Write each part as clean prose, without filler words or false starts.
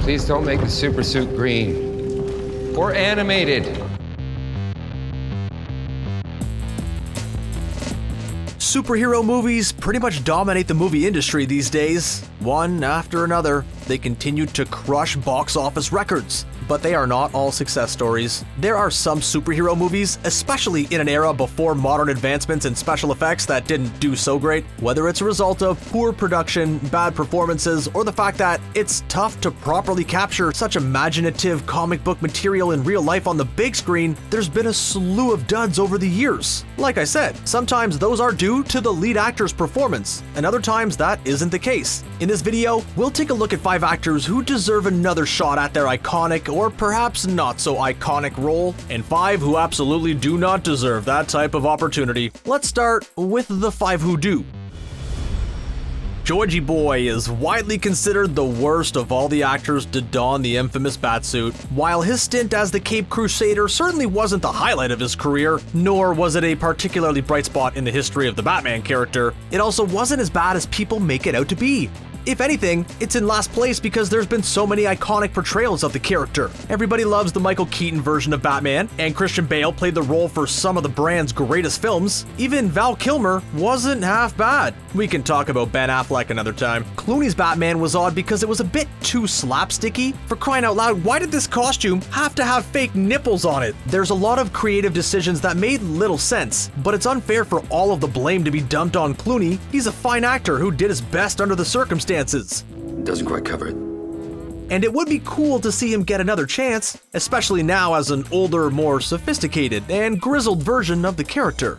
Please don't make the super suit green. Or animated. Superhero movies pretty much dominate the movie industry these days. One after another, they continue to crush box office records. But they are not all success stories. There are some superhero movies, especially in an era before modern advancements in special effects, that didn't do so great. Whether it's a result of poor production, bad performances, or the fact that it's tough to properly capture such imaginative comic book material in real life on the big screen, there's been a slew of duds over the years. Like I said, sometimes those are due to the lead actor's performance, and other times that isn't the case. In this video, we'll take a look at 5 actors who deserve another shot at their iconic or perhaps not so iconic role, and 5 who absolutely do not deserve that type of opportunity. Let's start with the 5 who do. Georgie Boy is widely considered the worst of all the actors to don the infamous Batsuit. While his stint as the Cape Crusader certainly wasn't the highlight of his career, nor was it a particularly bright spot in the history of the Batman character, it also wasn't as bad as people make it out to be. If anything, it's in last place because there's been so many iconic portrayals of the character. Everybody loves the Michael Keaton version of Batman, and Christian Bale played the role for some of the brand's greatest films. Even Val Kilmer wasn't half bad. We can talk about Ben Affleck another time. Clooney's Batman was odd because it was a bit too slapsticky. For crying out loud, why did this costume have to have fake nipples on it? There's a lot of creative decisions that made little sense, but it's unfair for all of the blame to be dumped on Clooney. He's a fine actor who did his best under the circumstances. Doesn't quite cover it. And it would be cool to see him get another chance, especially now as an older, more sophisticated and grizzled version of the character.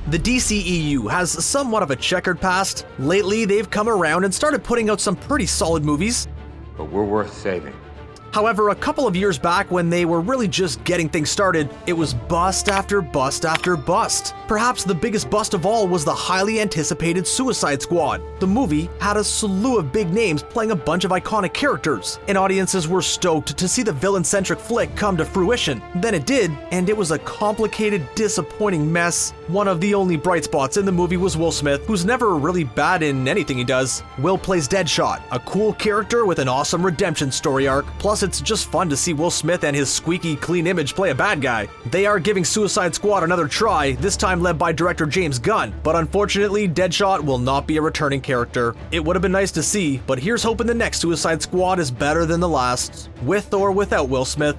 The DCEU has somewhat of a checkered past. Lately, they've come around and started putting out some pretty solid movies. But we're worth saving. However, a couple of years back when they were really just getting things started, it was bust after bust after bust. Perhaps the biggest bust of all was the highly anticipated Suicide Squad. The movie had a slew of big names playing a bunch of iconic characters, and audiences were stoked to see the villain-centric flick come to fruition. Then it did, and it was a complicated, disappointing mess. One of the only bright spots in the movie was Will Smith, who's never really bad in anything he does. Will plays Deadshot, a cool character with an awesome redemption story arc, plus it's just fun to see Will Smith and his squeaky clean image play a bad guy. They are giving Suicide Squad another try, this time led by director James Gunn, but unfortunately Deadshot will not be a returning character. It would have been nice to see, but here's hoping the next Suicide Squad is better than the last, with or without Will Smith.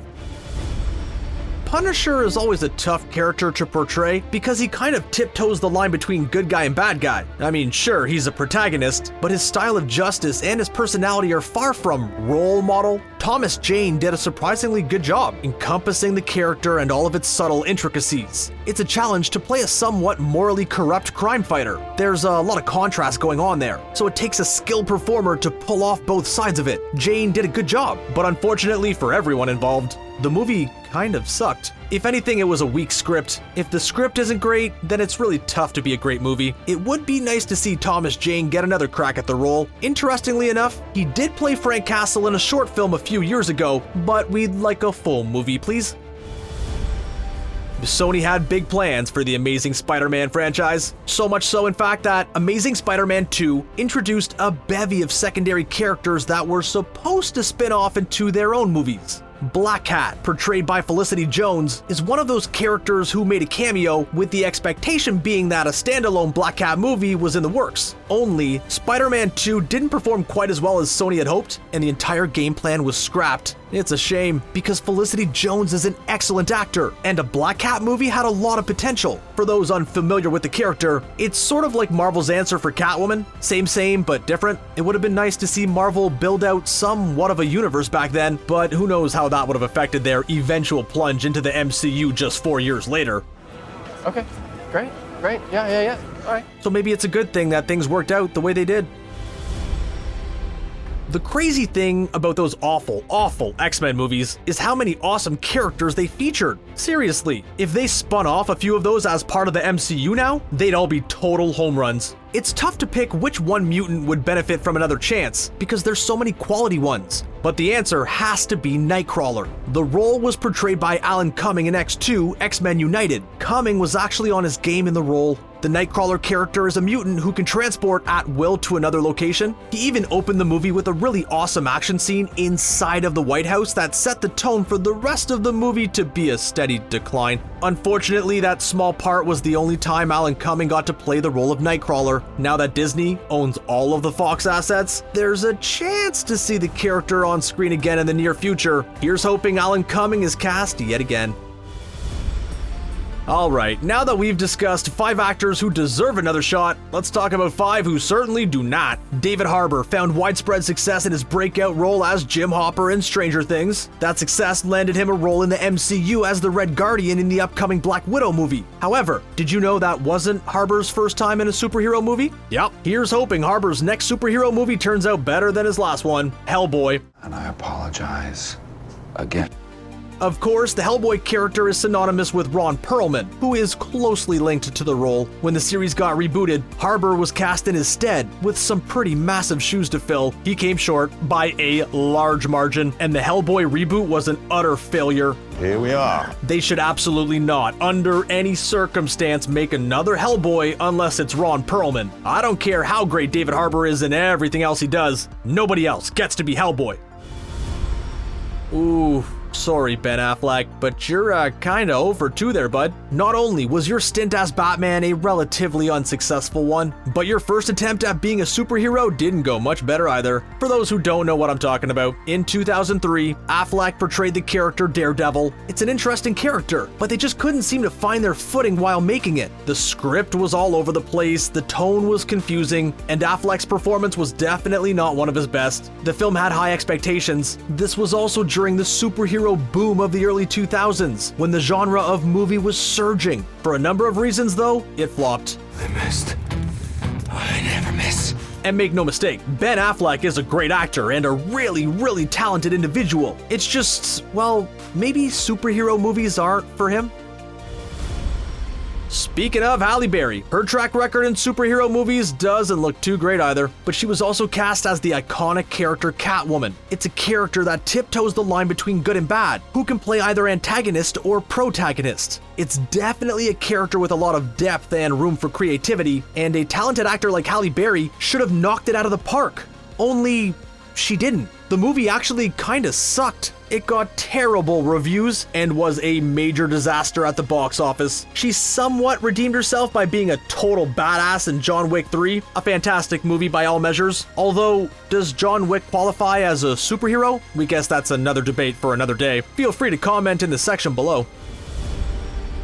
Punisher is always a tough character to portray because he kind of tiptoes the line between good guy and bad guy. I mean, sure, he's a protagonist, but his style of justice and his personality are far from role model. Thomas Jane did a surprisingly good job encompassing the character and all of its subtle intricacies. It's a challenge to play a somewhat morally corrupt crime fighter. There's a lot of contrast going on there, so it takes a skilled performer to pull off both sides of it. Jane did a good job, but unfortunately for everyone involved, the movie kind of sucked. If anything, it was a weak script. If the script isn't great, then it's really tough to be a great movie. It would be nice to see Thomas Jane get another crack at the role. Interestingly enough, he did play Frank Castle in a short film a few years ago, but we'd like a full movie, please. Sony had big plans for the Amazing Spider-Man franchise. So much so, in fact, that Amazing Spider-Man 2 introduced a bevy of secondary characters that were supposed to spin off into their own movies. Black Cat, portrayed by Felicity Jones, is one of those characters who made a cameo with the expectation being that a standalone Black Cat movie was in the works. Only, Spider-Man 2 didn't perform quite as well as Sony had hoped, and the entire game plan was scrapped. It's a shame, because Felicity Jones is an excellent actor, and a Black Cat movie had a lot of potential. For those unfamiliar with the character, it's sort of like Marvel's answer for Catwoman. Same, but different. It would have been nice to see Marvel build out somewhat of a universe back then, but who knows how that would have affected their eventual plunge into the MCU just 4 years later. Okay, great, yeah, all right. So maybe it's a good thing that things worked out the way they did. The crazy thing about those awful X-Men movies is how many awesome characters they featured. Seriously, if they spun off a few of those as part of the MCU now, they'd all be total home runs. It's tough to pick which one mutant would benefit from another chance, because there's so many quality ones. But the answer has to be Nightcrawler. The role was portrayed by Alan Cumming in X2, X-Men United. Cumming was actually on his game in the role. The Nightcrawler character is a mutant who can transport at will to another location. He even opened the movie with a really awesome action scene inside of the White House that set the tone for the rest of the movie to be a steady decline. Unfortunately, that small part was the only time Alan Cumming got to play the role of Nightcrawler. Now that Disney owns all of the Fox assets, there's a chance to see the character on screen again in the near future. Here's hoping Alan Cumming is cast yet again. Alright, now that we've discussed 5 actors who deserve another shot, let's talk about 5 who certainly do not. David Harbour found widespread success in his breakout role as Jim Hopper in Stranger Things. That success landed him a role in the MCU as the Red Guardian in the upcoming Black Widow movie. However, did you know that wasn't Harbour's first time in a superhero movie? Yep, here's hoping Harbour's next superhero movie turns out better than his last one, Hellboy. And I apologize again. Of course, the Hellboy character is synonymous with Ron Perlman, who is closely linked to the role. When the series got rebooted, Harbour was cast in his stead, with some pretty massive shoes to fill. He came short by a large margin, and the Hellboy reboot was an utter failure. Here we are. They should absolutely not, under any circumstance, make another Hellboy unless it's Ron Perlman. I don't care how great David Harbour is in everything else he does, nobody else gets to be Hellboy. Ooh. Sorry, Ben Affleck, but you're kinda over 2 there, bud. Not only was your stint as Batman a relatively unsuccessful one, but your first attempt at being a superhero didn't go much better either. For those who don't know what I'm talking about, in 2003, Affleck portrayed the character Daredevil. It's an interesting character, but they just couldn't seem to find their footing while making it. The script was all over the place, the tone was confusing, and Affleck's performance was definitely not one of his best. The film had high expectations. This was also during the superhero boom of the early 2000s, when the genre of movie was surging. For a number of reasons though, it flopped. I missed. I never miss. And make no mistake, Ben Affleck is a great actor and a really talented individual. It's just, well, maybe superhero movies aren't for him. Speaking of Halle Berry, her track record in superhero movies doesn't look too great either, but she was also cast as the iconic character Catwoman. It's a character that tiptoes the line between good and bad, who can play either antagonist or protagonist. It's definitely a character with a lot of depth and room for creativity, and a talented actor like Halle Berry should have knocked it out of the park. Only she didn't. The movie actually kinda sucked. It got terrible reviews and was a major disaster at the box office. She somewhat redeemed herself by being a total badass in John Wick 3, a fantastic movie by all measures. Although, does John Wick qualify as a superhero? We guess that's another debate for another day. Feel free to comment in the section below.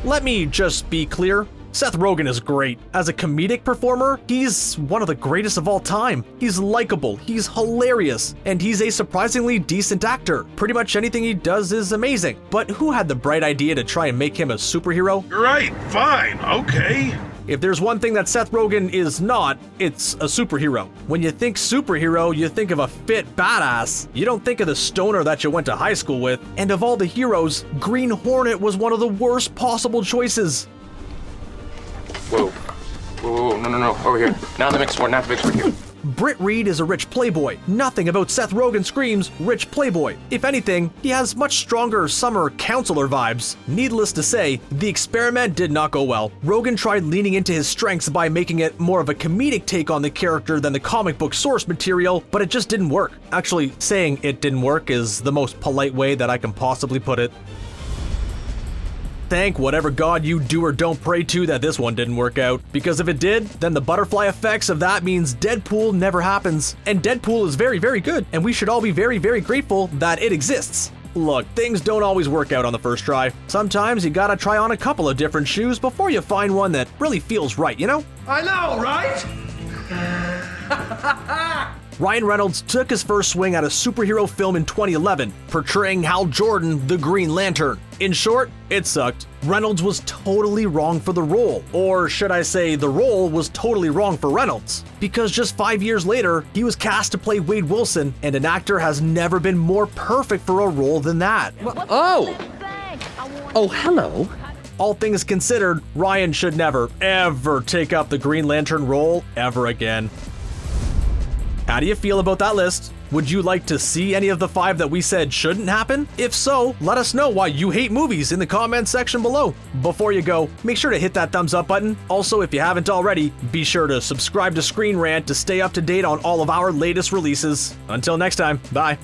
Let me just be clear. Seth Rogen is great. As a comedic performer, he's one of the greatest of all time. He's likable, he's hilarious, and he's a surprisingly decent actor. Pretty much anything he does is amazing. But who had the bright idea to try and make him a superhero? Right, fine, okay. If there's one thing that Seth Rogen is not, it's a superhero. When you think superhero, you think of a fit badass. You don't think of the stoner that you went to high school with. And of all the heroes, Green Hornet was one of the worst possible choices. Whoa, no, over here. Not the mixed one, not the mixed one here. Britt Reed is a rich playboy. Nothing about Seth Rogen screams rich playboy. If anything, he has much stronger summer counselor vibes. Needless to say, the experiment did not go well. Rogen tried leaning into his strengths by making it more of a comedic take on the character than the comic book source material, but it just didn't work. Actually, saying it didn't work is the most polite way that I can possibly put it. Thank whatever god you do or don't pray to that this one didn't work out. Because if it did, then the butterfly effects of that means Deadpool never happens. And Deadpool is very good, and we should all be very grateful that it exists. Look, things don't always work out on the first try. Sometimes you gotta try on a couple of different shoes before you find one that really feels right, you know? I know, right? Ryan Reynolds took his first swing at a superhero film in 2011, portraying Hal Jordan, the Green Lantern. In short, it sucked. Reynolds was totally wrong for the role, or should I say the role was totally wrong for Reynolds, because just 5 years later, he was cast to play Wade Wilson, and an actor has never been more perfect for a role than that. Oh, hello. All things considered, Ryan should never, ever take up the Green Lantern role ever again. How do you feel about that list? Would you like to see any of the 5 that we said shouldn't happen? If so, let us know why you hate movies in the comments section below. Before you go, make sure to hit that thumbs up button. Also, if you haven't already, be sure to subscribe to ScreenRant to stay up to date on all of our latest releases. Until next time, bye.